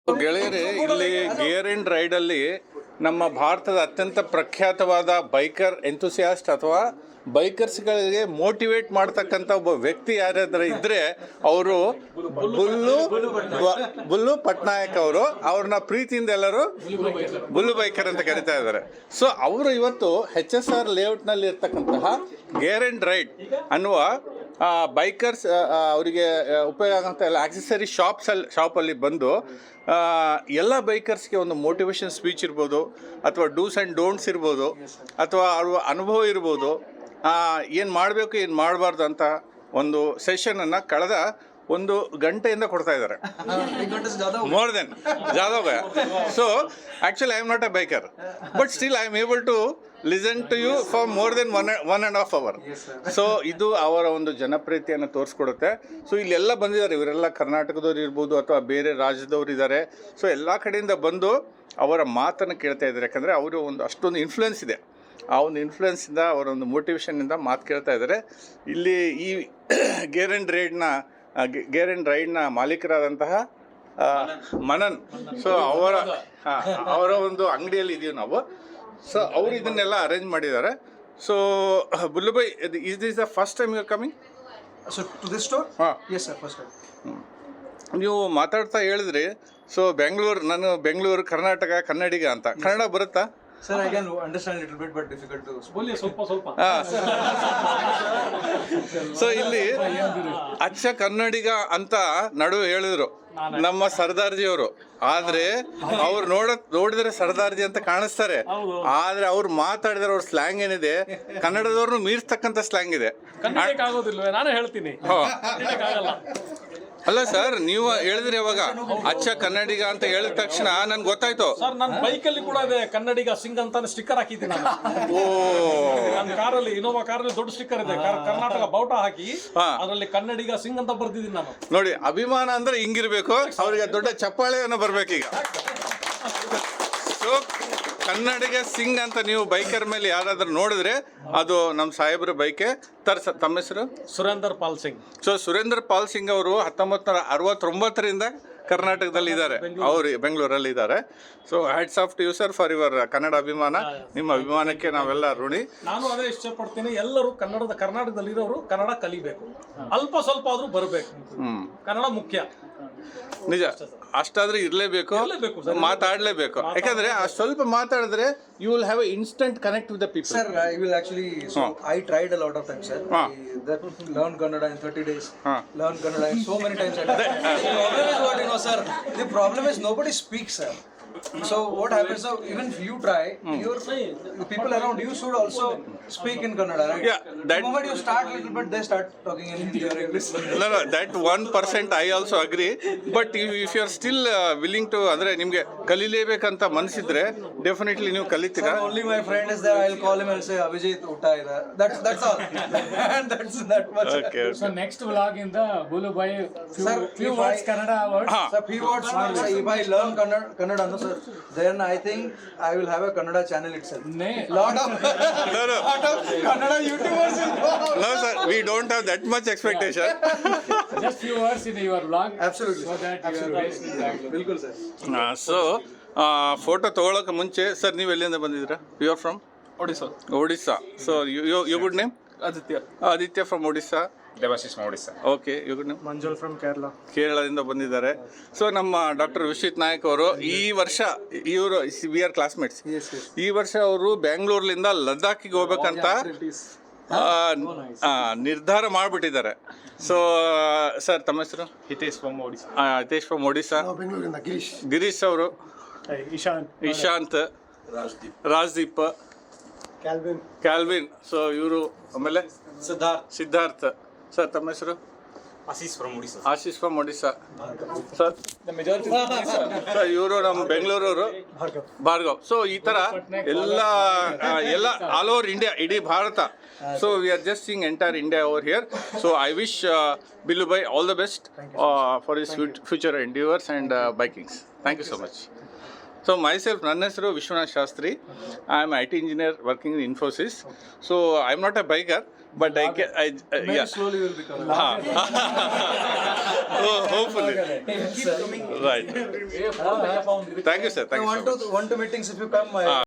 ಗೆಳೆಯರೇ, ಇಲ್ಲಿ gear and ರೈಡಲ್ಲಿ ನಮ್ಮ ಭಾರತದ ಅತ್ಯಂತ ಪ್ರಖ್ಯಾತವಾದ ಬೈಕರ್ ಎಂಥೂಸಿಯಾಸ್ಟ್ ಅಥವಾ ಬೈಕರ್ಸ್ಗಳಿಗೆ ಮೋಟಿವೇಟ್ ಮಾಡ್ತಕ್ಕಂಥ ಒಬ್ಬ ವ್ಯಕ್ತಿ ಯಾರಾದರೂ ಇದ್ದರೆ ಅವರು ಬುಲ್ಲು ಪಟ್ನಾಯಕ್ ಅವರು. ಅವ್ರನ್ನ ಪ್ರೀತಿಯಿಂದ ಎಲ್ಲರೂ ಬುಲ್ಲು ಬೈಕರ್ ಅಂತ ಕರಿತಾ ಇದ್ದಾರೆ. ಸೊ ಅವರು ಇವತ್ತು HSR ಲೇಔಟ್ನಲ್ಲಿ ಇರ್ತಕ್ಕಂತಹ ಗೇರ್ ಅಂಡ್ ರೈಡ್ ಅನ್ನುವ ಬೈಕರ್ಸ್ ಅವರಿಗೆ ಉಪಯೋಗ ಆಗೋಂಥ ಎಲ್ಲ ಆಕ್ಸೆಸರಿ ಶಾಪಲ್ಲಿ ಬಂದು ಎಲ್ಲ ಬೈಕರ್ಸ್ಗೆ ಒಂದು ಮೋಟಿವೇಶನ್ ಸ್ಪೀಚ್ ಇರ್ಬೋದು, ಅಥವಾ ಡೂಸ್ ಆ್ಯಂಡ್ ಡೋಂಟ್ಸ್ ಇರ್ಬೋದು, ಅಥವಾ ಅವ್ರ ಅನುಭವ ಇರ್ಬೋದು, ಏನು ಮಾಡಬೇಕು ಏನು ಮಾಡಬಾರ್ದು ಅಂತ ಒಂದು ಸೆಷನನ್ನು ಕಳೆದ 1 ಗಂಟೆಯಿಂದ ಕೊಡ್ತಾ ಇದ್ದಾರೆ. More than Jadhav. So actually I am not a biker, but still I am able to listen to you for more than 1.5 hour. So ಇದು ಅವರ ಒಂದು ಜನಪ್ರಿಯತೆಯನ್ನು ತೋರಿಸ್ಕೊಡುತ್ತೆ. ಸೊ ಇಲ್ಲೆಲ್ಲ ಬಂದಿದ್ದಾರೆ, ಇವರೆಲ್ಲ ಕರ್ನಾಟಕದವ್ರು ಇರ್ಬೋದು ಅಥವಾ ಬೇರೆ ರಾಜ್ಯದವ್ರು ಇದ್ದಾರೆ. ಸೊ ಎಲ್ಲ ಕಡೆಯಿಂದ ಬಂದು ಅವರ ಮಾತನ್ನು ಕೇಳ್ತಾ ಇದ್ದಾರೆ. ಯಾಕಂದರೆ ಅವರು ಒಂದು ಅಷ್ಟೊಂದು ಇನ್ಫ್ಲುಯೆನ್ಸ್ ಇದೆ. ಆ ಒಂದು ಇನ್ಫ್ಲುಯೆನ್ಸಿಂದ ಅವರ ಒಂದು ಮೋಟಿವೇಶನ್ನಿಂದ ಮಾತು ಕೇಳ್ತಾ ಇದ್ದಾರೆ. ಇಲ್ಲಿ ಈ ಗೇರ್ ಆ್ಯಂಡ್ ರೈಡ್ನ ಮಾಲೀಕರಾದಂತಹ ಮನನ್. ಸೊ ಅವರ ಒಂದು ಅಂಗಡಿಯಲ್ಲಿ ಇದೀವಿ ನಾವು. ಸೊ ಅವರು ಇದನ್ನೆಲ್ಲ ಅರೇಂಜ್ ಮಾಡಿದ್ದಾರೆ. So Bullubai, is this the first time you are coming? So to this store? ಹಾಂ, ಎಸ್ ಸರ್, ಫಸ್ಟ್ ಟೈಮ್. ನೀವು ಮಾತಾಡ್ತಾ ಹೇಳಿದ್ರಿ, ಸೊ ನಾನು ಬೆಂಗಳೂರು ಕರ್ನಾಟಕ ಕನ್ನಡಿಗ ಅಂತ. ಕನ್ನಡ ಬರುತ್ತಾ? Sir, I can understand a little bit, but difficult to speak. ಸ್ವಲ್ಪ. ಸೊ ಇಲ್ಲಿ ಅಚ್ಚ ಕನ್ನಡಿಗ ಅಂತ ನಡುವೆ ಹೇಳಿದ್ರು ನಮ್ಮ ಸರ್ದಾರ್ಜಿಯವರು. ಆದ್ರೆ ಅವ್ರು ನೋಡಿದ್ರೆ ಸರ್ದಾರ್ಜಿ ಅಂತ ಕಾಣಿಸ್ತಾರೆ, ಆದ್ರೆ ಅವ್ರು ಮಾತಾಡಿದ್ರೆ ಅವ್ರ ಸ್ಲ್ಯಾಂಗ್ ಏನಿದೆ ಕನ್ನಡದವ್ರನ್ನು ಮೀರಿಸ್ತಕ್ಕಂಥ ಸ್ಲ್ಯಾಂಗ್ ಇದೆ. ಆಗೋದಿಲ್ವೇ? ನಾನು ಹೇಳ್ತೀನಿ. ಅಲ್ಲ ಸರ್, ನೀವು ಹೇಳಿದ್ರಿ ಅವಾಗ ಅಚ್ಚ ಕನ್ನಡಿಗ ಅಂತ ಹೇಳಿದ ತಕ್ಷಣ ನನ್ಗೆ ಗೊತ್ತಾಯ್ತು. ಸರ್, ನನ್ನ ಬೈಕಲ್ಲಿ ಕೂಡ ಇದೆ ಕನ್ನಡಿಗ ಸಿಂಗ್ ಅಂತ ಸ್ಟಿಕ್ಕರ್ ಹಾಕಿದ್ದೀನಿ ನಾನು. ಓ, ನನ್ನ ಕಾರಲ್ಲಿ, ಇನೋವಾ ಕಾರಲ್ಲಿ ದೊಡ್ಡ ಸ್ಟಿಕ್ಕರ್ ಇದೆ, ಕರ್ನಾಟಕ ಬಾವುಟ ಹಾಕಿ ಅದರಲ್ಲಿ ಕನ್ನಡಿಗ ಸಿಂಗ್ ಅಂತ ಬರ್ದಿದ್ದೀನಿ ನಾನು. ನೋಡಿ, ಅಭಿಮಾನ ಅಂದ್ರೆ ಹಿಂಗಿರ್ಬೇಕು, ಅವ್ರಿಗೆ ದೊಡ್ಡ ಚಪ್ಪಾಳೆಯನ್ನು ಬರ್ಬೇಕೀಗ. ಸೊ ಕನ್ನಡಿಗ ಸಿಂಗ್ ಅಂತ ನೀವು ಬೈಕರ್ ಮೇಲೆ ಯಾರಾದ್ರೂ ನೋಡಿದ್ರೆ ಅದು ನಮ್ಮ ಸಾಹೇಬ್ರ ಬೈಕೆ. ತಮ್ಮ ಹೆಸರು? ಸುರೇಂದರ್ ಪಾಲ್ ಸಿಂಗ್. ಸೊ ಸುರೇಂದರ್ ಪಾಲ್ ಸಿಂಗ್ ಅವರು 1969ರಿಂದ ಕರ್ನಾಟಕದಲ್ಲಿ ಇದ್ದಾರೆ, ಅವರು ಬೆಂಗಳೂರಲ್ಲಿ ಇದ್ದಾರೆ. So hats off to you sir for your Kannada ಅಭಿಮಾನ. ನಿಮ್ಮ ಅಭಿಮಾನಕ್ಕೆ ನಾವೆಲ್ಲ ಋಣಿ. ನಾನು ಅದೇ ಇಷ್ಟಪಡ್ತೀನಿ, ಎಲ್ಲರೂ ಕರ್ನಾಟಕದಲ್ಲಿರೋರು ಕನ್ನಡ ಕಲಿಬೇಕು, ಅಲ್ಪ ಸ್ವಲ್ಪ ಆದ್ರೂ ಬರಬೇಕು. ಕನ್ನಡ ಮುಖ್ಯ, ನಿಜ. ಅಷ್ಟಾದ್ರೂ ಇರಲೇಬೇಕು, ಮಾತಾಡಲೇಬೇಕು. ಯಾಕಂದ್ರೆ ಅಷ್ಟು ಸ್ವಲ್ಪ ಮಾತಾಡಿದ್ರೆ you will have a instant connect with the people. Sir, I will actually, so I tried a lot of times, sir. Learn Kannada in 30 days. Learn Kannada in so many times. The problem is what, sir? The problem is nobody speaks, sir. So what happens, so even if you try, the people around you should also speak in Kannada, right? Yeah, the moment you start a little bit, they start talking in Hindi or English. No, that 1% I also agree. But if you are still willing to, ಅಂದ್ರೆ ನಿಮಗೆ ಕಲಿಲೇಬೇಕಂತ ಮನಸ್ಸಿದ್ರೆ definitely ನೀವು ಕಲಿತೀರಾ. Sir, only my friend is there. I'll call him and say, Avijit, utta ida. That's all. And that's that much. Okay. So next vlog in the Bulu Bhai, few words Kannada words. Sir, few words. If I learn Kannada, no sir, then I think I will have a Kannada channel itself. Lot of Kannada YouTubers will go. No sir, we don't have that much expectation. Just few words in your vlog. Absolutely. So that you are based in Bangalore. Bilkul sir. So photo ತಗೊಳ್ಳೋಕೆ ಮುಂಚೆ sir, ನೀವು ಎಲ್ಲಿಂದ ಬಂದಿದ್ದೀರಾ? You are from Odisha. So you good name? Aditya from Odisha. Debashis Odisha. Okay, you good name? Manjul from Kerala. ಕೇರಳದಿಂದ ಬಂದಿದ್ದಾರೆ. So ನಮ್ಮ doctor ವಿಶ್ವಿತ್ Nayak ಅವರು ಈ ವರ್ಷ, ಇವರು ವಿ ಆರ್ ಕ್ಲಾಸ್ಮೇಟ್ಸ್. ಈ ವರ್ಷ ಅವರು ಬೆಂಗಳೂರಿನಿಂದ ಲದ್ದಾಖಿಗೆ ಹೋಗ್ಬೇಕಂತ ನಿರ್ಧಾರ ಮಾಡಿಬಿಟ್ಟಿದ್ದಾರೆ. ಸೊ ಸರ್, ತಮ್ಮ ಹೆಸರು? ಹಿತೇಶ್ ಫ್ರಮ್ ಒಡಿಸ್ಸಾ. ಹಿತೇಶ್ ಫ್ರಮ್ ಒಡಿಸ್ಸಾ. ಗಿರೀಶ್ ಅವರು, ಇಶಾಂತ್, ರಾಜ್ದೀಪ್, ಕ್ಯಾಲ್ವಿನ್. ಸೊ ಇವರು, ಆಮೇಲೆ ಸಿದ್ಧಾರ್ಥ್. ಸರ್, ತಮ್ಮ ಹೆಸರು? Ashish from Odisha. Ashish from Odisha. Sir, sir ಇವರು ನಮ್ಮ ಬೆಂಗಳೂರವರು, ಭಾರ್ಗವ್. ಸೊ ಈ ಥರ ಎಲ್ಲ ಆಲ್ ಓವರ್ ಇಂಡಿಯಾ, ಇಡೀ Bharat. So we are just seeing entire India over here. So I wish Billu Bhai all the best for his future endeavours and bikings. Thank you so much. So myself, ನನ್ನ ಹೆಸರು Vishwanath Shastri. I am IT engineer working in Infosys. So I am not a biker, but I slowly will become. Hopefully right thank you sir thank you One to meetings if you come.